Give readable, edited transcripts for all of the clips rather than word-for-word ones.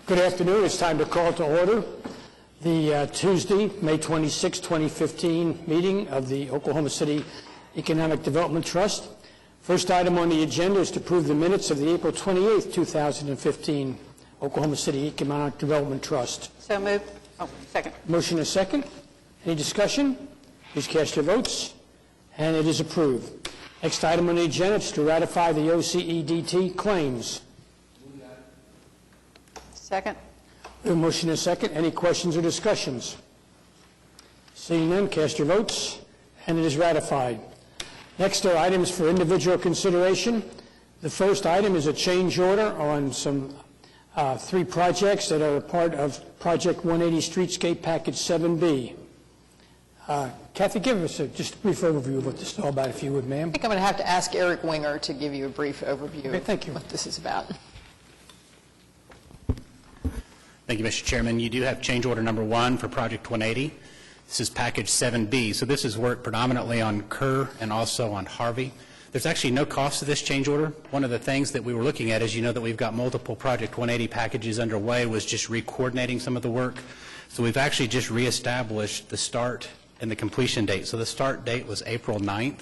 Good afternoon. It's time to call to order the Tuesday, May 26, 2015 meeting of the Oklahoma City Economic Development Trust. First item on the agenda is to approve the minutes of the April 28, 2015 Oklahoma City Economic Development Trust. So moved. Oh, second. Motion is second. Any discussion? Please cast your votes. And it is approved. Next item on the agenda is to ratify the OCEDT claims. Second. We have a motion is second. Any questions or discussions? Seeing none, cast your votes. And it is ratified. Next are items for individual consideration. The first item is a change order on some three projects that are a part of Project 180 Streetscape Package 7B. Kathy, give us just a brief overview of what this is all about, if you would, ma'am. I think I'm going to have to ask Eric Winger to give you a brief overview of what this is about. Thank you, Mr. Chairman. You do have change order number 1 for Project 180. This is Package 7B. So this is work predominantly on Kerr and also on Harvey. There's actually no cost to this change order. One of the things that we were looking at is, you know, that we've got multiple Project 180 packages underway, was just re-coordinating some of the work. So we've actually just reestablished the start and the completion date. So the start date was April 9th,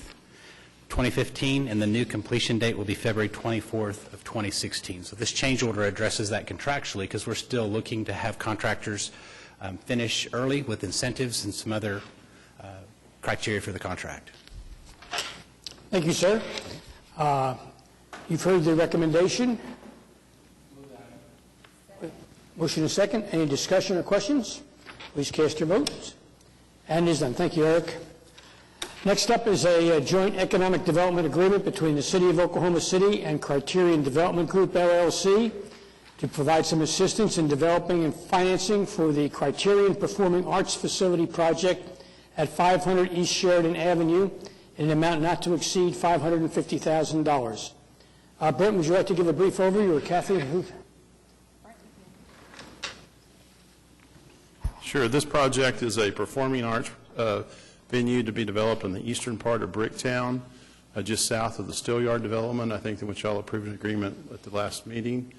2015, and the new completion date will be February 24th of 2016. So this change order addresses that contractually, because we're still looking to have contractors finish early with incentives and some other criteria for the contract. Thank you, sir. You've heard the recommendation. Motion is second. Any discussion or questions? Please cast your votes. And it is done. Thank you, Eric. Next up is a joint economic development agreement between the City of Oklahoma City and Criterion Development Group, LLC, to provide some assistance in developing and financing for the Criterion Performing Arts Facility project at 500 East Sheridan Avenue in an amount not to exceed $550,000. Brent, would you like to give a brief overview, or Kathy? Sure. This project is a performing arts venue to be developed in the eastern part of Bricktown, just south of the Steelyard development, I think, in which y'all approved an agreement at the last meeting.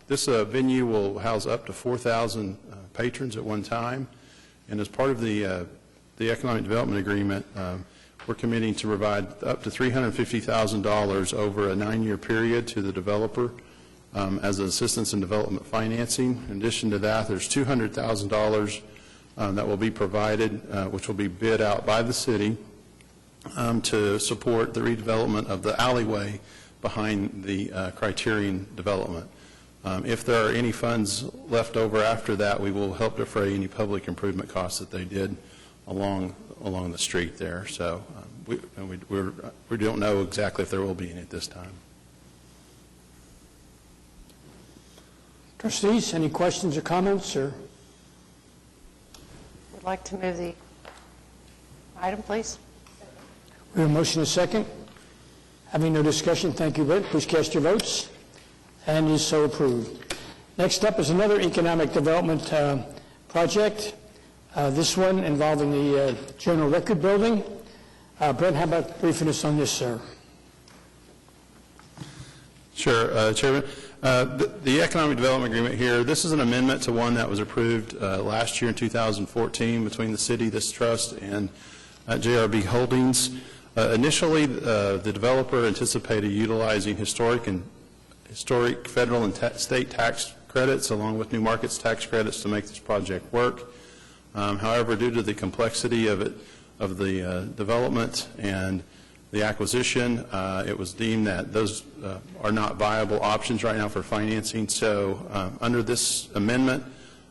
This venue will house up to 4,000 patrons at one time, and as part of the economic development agreement, we're committing to provide up to $350,000 over a 9-year period to the developer as assistance in development financing. In addition to that, there's $200,000 that will be provided, which will be bid out by the city to support the redevelopment of the alleyway behind the Criterion development. If there are any funds left over after that, we will help defray any public improvement costs that they did along the street there. So we don't know exactly if there will be any at this time. Trustees, any questions or comments? Or Would like to move the item, please. we have a motion and a second. Having no discussion, thank you, Brent. Please cast your votes. And is so approved. Next up is another economic development project. This one involving the General Record Building. Brent, how about briefing us on this, sir? Sure, Chairman. The economic development agreement here, this is an amendment to one that was approved last year in 2014 between the city, this trust, and JRB Holdings. Initially, the developer anticipated utilizing historic federal and state tax credits along with New Markets tax credits to make this project work. However, due to the complexity of the development and the acquisition, it was deemed that those are not viable options right now for financing. So under this amendment,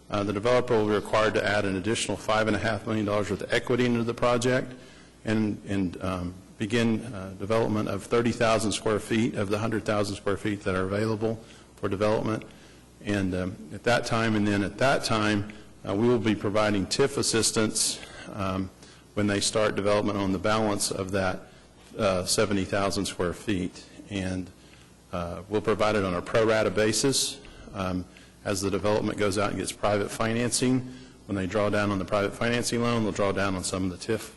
the developer will be required to add an additional $5.5 million worth of equity into the project and begin development of 30,000 square feet of the 100,000 square feet that are available for development. And at that time, we will be providing TIF assistance when they start development on the balance of that 70,000 square feet. And we'll provide it on a pro rata basis as the development goes out and gets private financing. When they draw down on the private financing loan, they'll draw down on some of the TIF.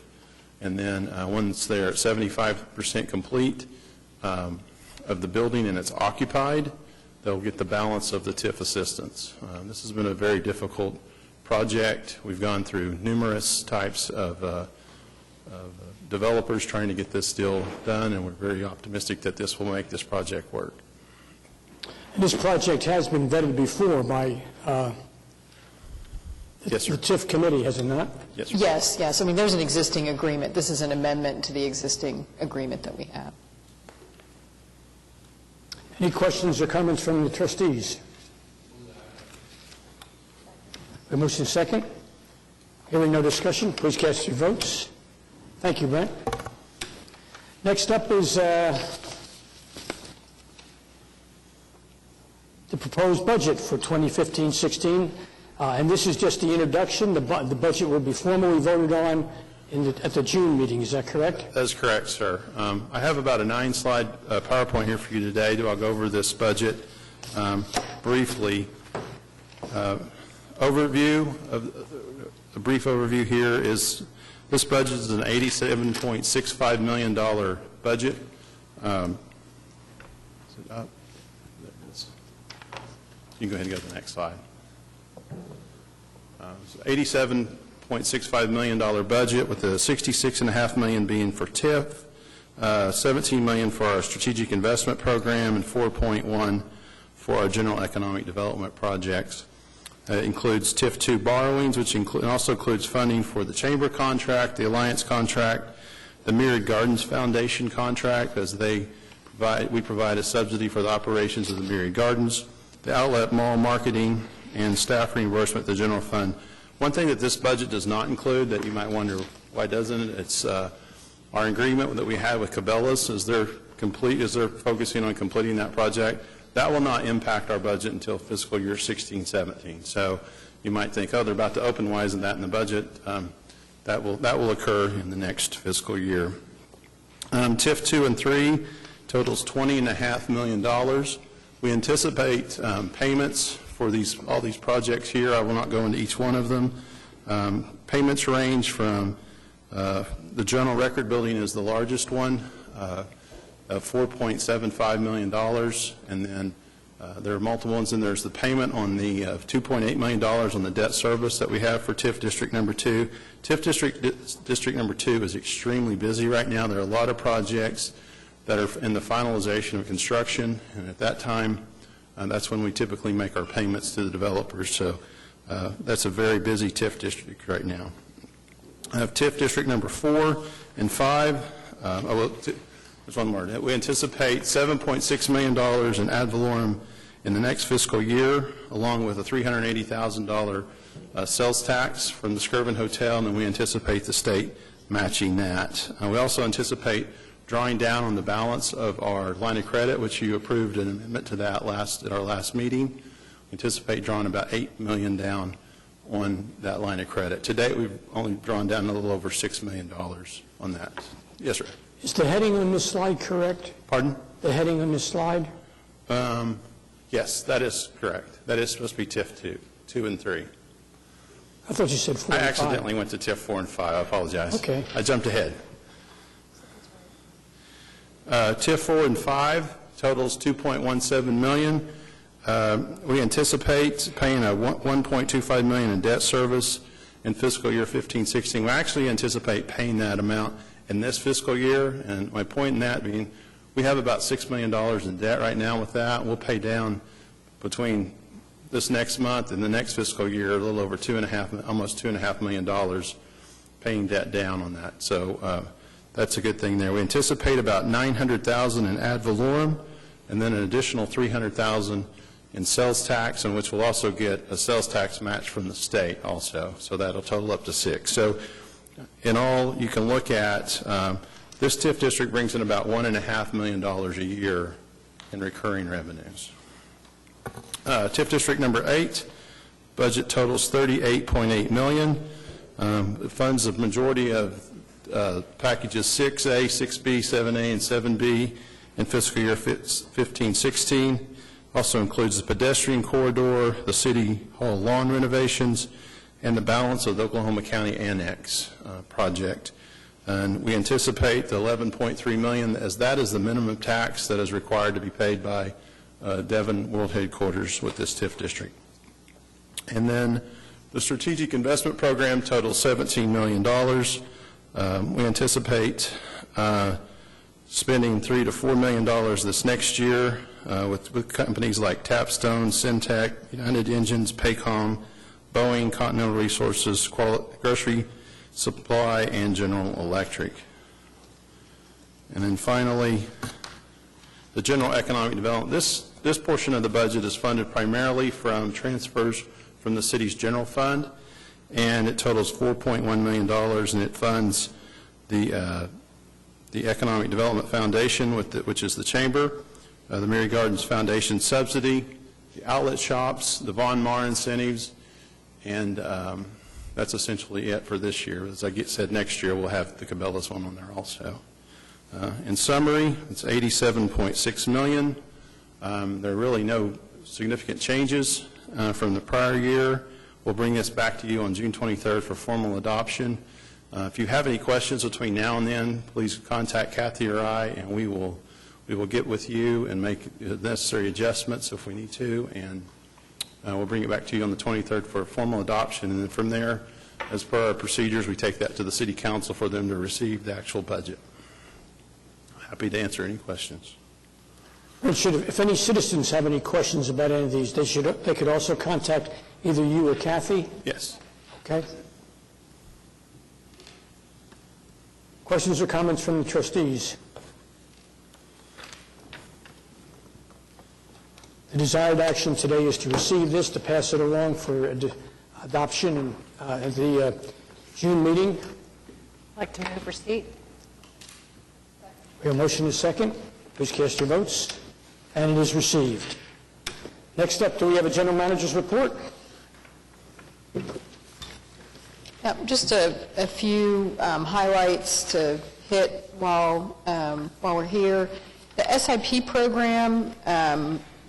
And then once they're at 75% complete of the building and it's occupied, they'll get the balance of the TIF assistance. This has been a very difficult project. We've gone through numerous types of developers trying to get this deal done, and we're very optimistic that this will make this project work. And this project has been vetted before by Yes, sir. the TIF committee, has it not? Yes, sir. Yes, yes. I mean, there's an existing agreement. This is an amendment to the existing agreement that we have. Any questions or comments from the trustees? A motion second. Hearing no discussion, please cast your votes. Thank you, Brent. Next up is the proposed budget for 2015-16, and this is just the introduction. The budget will be formally voted on at the June meeting. Is that correct? That's correct, sir. I have about a 9-slide PowerPoint here for you today. I'll go over this budget briefly. A brief overview here is this budget is an $87.65 million budget. Is it up? There it is. You can go ahead and go to the next slide. $87.65 million budget, with the $66.5 million being for TIF, $17 million for our strategic investment program, and $4.1 for our general economic development projects. It includes TIF 2 borrowings, which also includes funding for the chamber contract, the alliance contract, the Myriad Gardens Foundation contract, as we provide a subsidy for the operations of the Myriad Gardens, the outlet mall marketing, and staff reimbursement to the general fund. One thing that this budget does not include that you might wonder why doesn't it, it's our agreement that we had with Cabela's as they're focusing on completing that project. That will not impact our budget until fiscal year 16-17. So you might think, oh, they're about to open. Why isn't that in the budget? That will occur in the next fiscal year. TIF 2 and 3 totals $20.5 million. We anticipate payments for all these projects here. I will not go into each one of them. Payments range from the General Record Building is the largest one, of $4.75 million, and then there are multiple ones, and there's the payment on the $2.8 million on the debt service that we have for TIF District Number 2. TIF District Number 2 is extremely busy right now. There are a lot of projects that are in the finalization of construction, and at that time, that's when we typically make our payments to the developers. So that's a very busy TIF district right now. I have TIF District Number 4 and 5. There's one more. We anticipate $7.6 million in ad valorem in the next fiscal year, along with a $380,000 sales tax from the Skirvin Hotel, and then we anticipate the state matching that. We also anticipate drawing down on the balance of our line of credit, which you approved an amendment to that at our last meeting. We anticipate drawing about $8 million down on that line of credit. To date, we've only drawn down a little over $6 million on that. Yes, sir. Is the heading on this slide correct? Pardon? The heading on this slide? Yes, that is correct. That is supposed to be TIF 2 and 3. I thought you said 4 I and 5. accidentally went to TIF 4 and 5. I apologize. Okay. I jumped ahead. TIF 4 and 5 totals $2.17 million. We anticipate paying a $1.25 million in debt service in fiscal year 15-16. We actually anticipate paying that amount in this fiscal year, and my point in that being we have about $6 million in debt right now with that. We'll pay down between this next month and the next fiscal year a little over almost $2.5 million paying debt down on that. So that's a good thing there. We anticipate about $900,000 in ad valorem, and then an additional $300,000 in sales tax, in which we'll also get a sales tax match from the state also. So that'll total up to $6 million. So in all, you can look at this TIF district brings in about $1.5 million a year in recurring revenues. TIF District Number 8, budget totals $38.8 million. It funds the majority of packages 6A, 6B, 7A, and 7B in fiscal year 15-16. Also includes the pedestrian corridor, the City Hall lawn renovations, and the balance of the Oklahoma County Annex project. And we anticipate the $11.3 million, as that is the minimum tax that is required to be paid by Devon World Headquarters with this TIF district. And then the Strategic Investment Program totals $17 million. We anticipate spending $3 to $4 million this next year with companies like Tapstone, Syntec, United Engines, Paycom, Boeing, Continental Resources, Grocery Supply, and General Electric. And then finally, the General Economic Development. This portion of the budget is funded primarily from transfers from the city's general fund, and it totals $4.1 million, and it funds the Economic Development Foundation, which is the chamber, the Mary Gardens Foundation subsidy, the outlet shops, the Von Maur incentives, and that's essentially it for this year. As I said, next year we'll have the Cabela's one on there also. In summary, it's $87.6 million. There are really no significant changes from the prior year. We'll bring this back to you on June 23rd for formal adoption. If you have any questions between now and then, please contact Kathy or I, and we will get with you and make the necessary adjustments if we need to, and we'll bring it back to you on the 23rd for formal adoption. And then from there, as per our procedures, we take that to the City Council for them to receive the actual budget. Happy to answer any questions. If any citizens have any questions about any of these, they could also contact either you or Kathy? Yes. Okay. Questions or comments from the trustees? The desired action today is to receive this, to pass it along for adoption at the June meeting. I'd like to move receipt. We have a motion and a second. Please cast your votes. And it is received. Next up, do we have a general manager's report? Just a few highlights to hit while we're here. The SIP program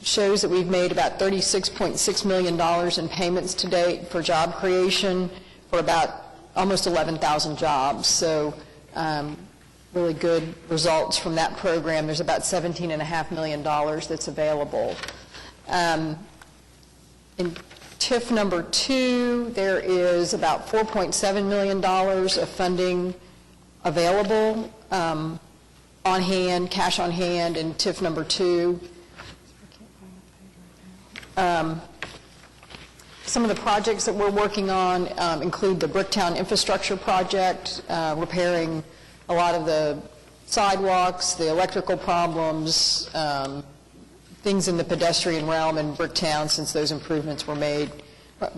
shows that we've made about $36.6 million in payments to date for job creation for about almost 11,000 jobs. So really good results from that program. There's about $17.5 million that's available. In TIF number 2, there is about $4.7 million of funding available on hand, cash on hand in TIF number 2. Some of the projects that we're working on include the Bricktown Infrastructure Project, repairing a lot of the sidewalks, the electrical problems, things in the pedestrian realm in Bricktown since those improvements were made,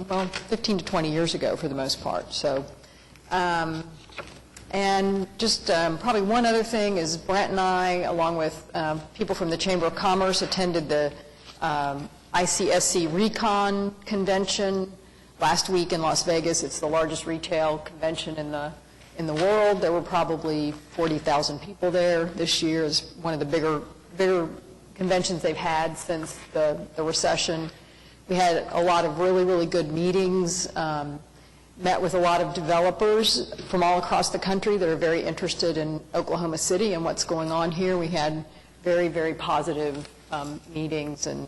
well, 15 to 20 years ago for the most part. So, and just probably one other thing is Brent and I, along with people from the Chamber of Commerce, attended the ICSC Recon Convention last week in Las Vegas. It's the largest retail convention in the world. There were probably 40,000 people there this year. It's one of the bigger conventions they've had since the recession. We had a lot of really good meetings, met with a lot of developers from all across the country that are very interested in Oklahoma City and what's going on here. We had very positive meetings, and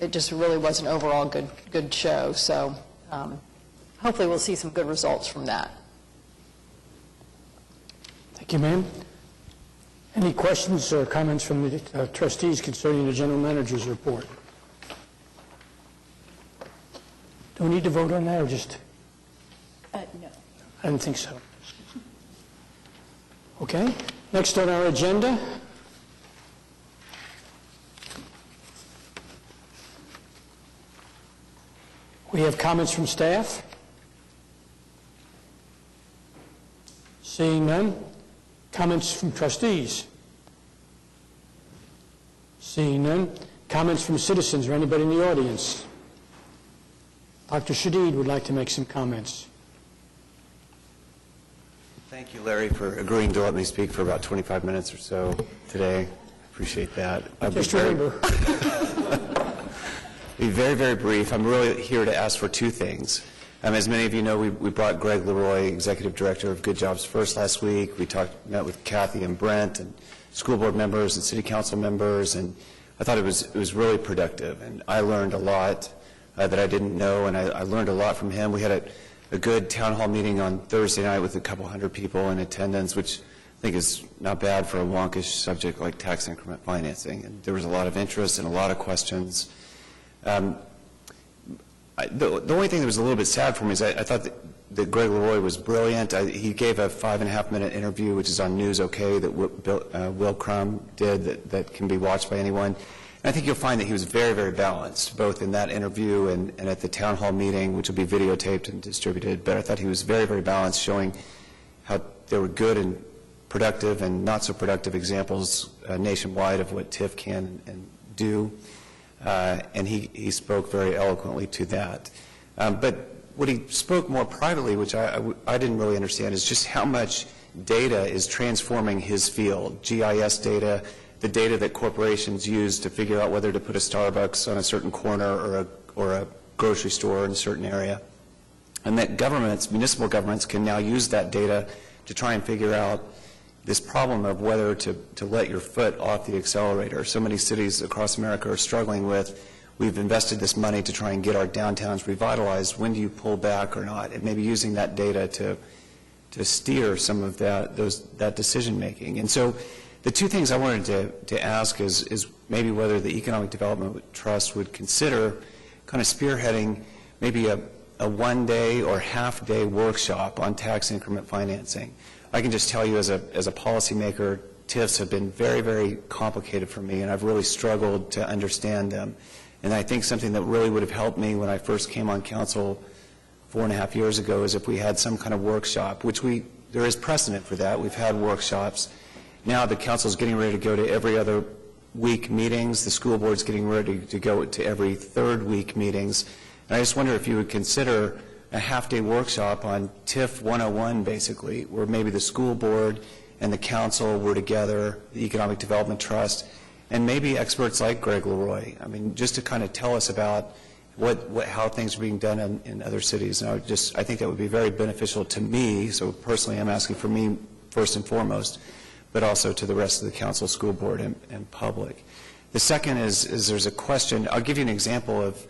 it just really was an overall good show. So hopefully we'll see some good results from that. Thank you, ma'am. Any questions or comments from the trustees concerning the general manager's report? Do we need to vote on that, or just? No. I didn't think so. Okay. Next on our agenda, we have comments from staff. Seeing none. Comments from trustees? Seeing none. Comments from citizens or anybody in the audience? Dr. Shadid would like to make some comments. Thank you, Larry, for agreeing to let me speak for about 25 minutes or so today. Appreciate that. Just remember. Be very brief. I'm really here to ask for two things. As many of you know, we brought Greg Leroy, Executive Director of Good Jobs First last week. We met with Kathy and Brent and school board members and city council members, and I thought it was really productive, and I learned a lot that I didn't know, and I learned a lot from him. We had a good town hall meeting on Thursday night with a couple hundred people in attendance, which I think is not bad for a wonkish subject like tax increment financing. And there was a lot of interest and a lot of questions. The only thing that was a little bit sad for me is I thought that Greg Leroy was brilliant. He gave a 5.5-minute interview, which is on News OK, that Will Crum did, that can be watched by anyone. And I think you'll find that he was very, very balanced, both in that interview and at the town hall meeting, which will be videotaped and distributed. But I thought he was very, very balanced, showing how there were good and productive and not so productive examples nationwide of what TIF can and do. And he spoke very eloquently to that. But what he spoke more privately, which I didn't really understand, is just how much data is transforming his field. GIS data, the data that corporations use to figure out whether to put a Starbucks on a certain corner or a grocery store in a certain area. And that governments, municipal governments, can now use that data to try and figure out this problem of whether to let your foot off the accelerator. So many cities across America are struggling with, we've invested this money to try and get our downtowns revitalized. When do you pull back or not? And maybe using that data to steer some of that decision making. And so the two things I wanted to ask is maybe whether the Economic Development Trust would consider kind of spearheading maybe a one-day or half-day workshop on tax increment financing. I can just tell you as a policymaker, TIFs have been very, very complicated for me, and I've really struggled to understand them. And I think something that really would have helped me when I first came on council 4.5 years ago is if we had some kind of workshop, which there is precedent for that. We've had workshops. Now the council is getting ready to go to every other week meetings. The school board's getting ready to go to every third week meetings. And I just wonder if you would consider a half-day workshop on TIF 101, basically, where maybe the school board and the council were together, the Economic Development Trust, and maybe experts like Greg Leroy. I mean, just to kind of tell us about how things are being done in other cities. And I think that would be very beneficial to me. So personally, I'm asking for me first and foremost, but also to the rest of the council, school board, and public. The second is there's a question. I'll give you an example of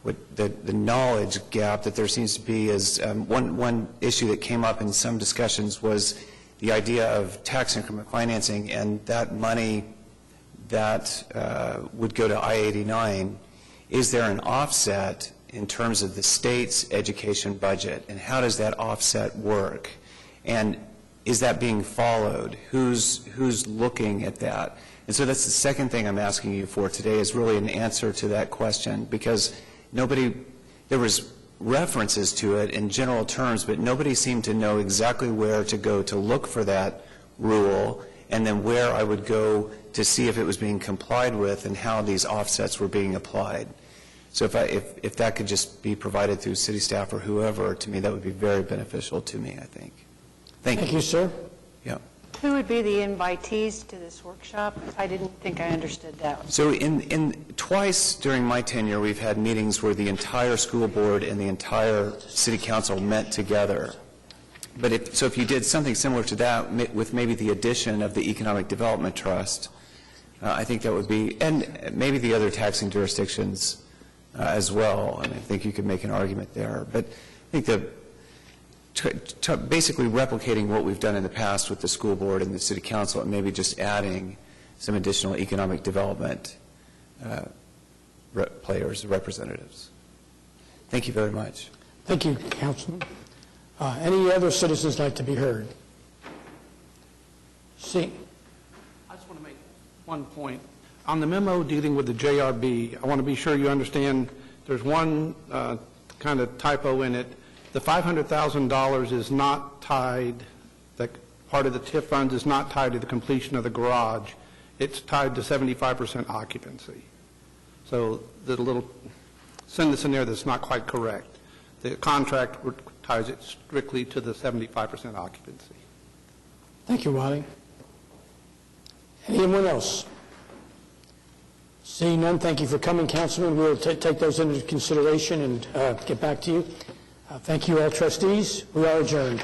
what the knowledge gap that there seems to be is one issue that came up in some discussions was the idea of tax increment financing, and that money that would go to I-89, is there an offset in terms of the state's education budget, and how does that offset work? And is that being followed? Who's looking at that? And so that's the second thing I'm asking you for today, is really an answer to that question, because there was references to it in general terms, but nobody seemed to know exactly where to go to look for that rule, and then where I would go to see if it was being complied with and how these offsets were being applied. So if that could just be provided through city staff or whoever, to me that would be very beneficial to me, I think. Thank you. Thank you, sir. Yeah. Who would be the invitees to this workshop? I didn't think I understood that one. So twice during my tenure, we've had meetings where the entire school board and the entire city council met together. But if you did something similar to that with maybe the addition of the Economic Development Trust, I think that would be, and maybe the other taxing jurisdictions as well. And I think you could make an argument there. But I think basically replicating what we've done in the past with the school board and the city council, and maybe just adding some additional economic development players, representatives. Thank you very much. Thank you, Councilman. Any other citizens like to be heard? See. I just want to make one point. On the memo dealing with the JRB, I want to be sure you understand there's one kind of typo in it. The $500,000 is not tied, that part of the TIF funds is not tied to the completion of the garage. It's tied to 75% occupancy. So the little sentence in there that's not quite correct. The contract ties it strictly to the 75% occupancy. Thank you, Wiley. Anyone else? Seeing none, thank you for coming, Councilman. We'll take those into consideration and get back to you. Thank you all, trustees. We are adjourned.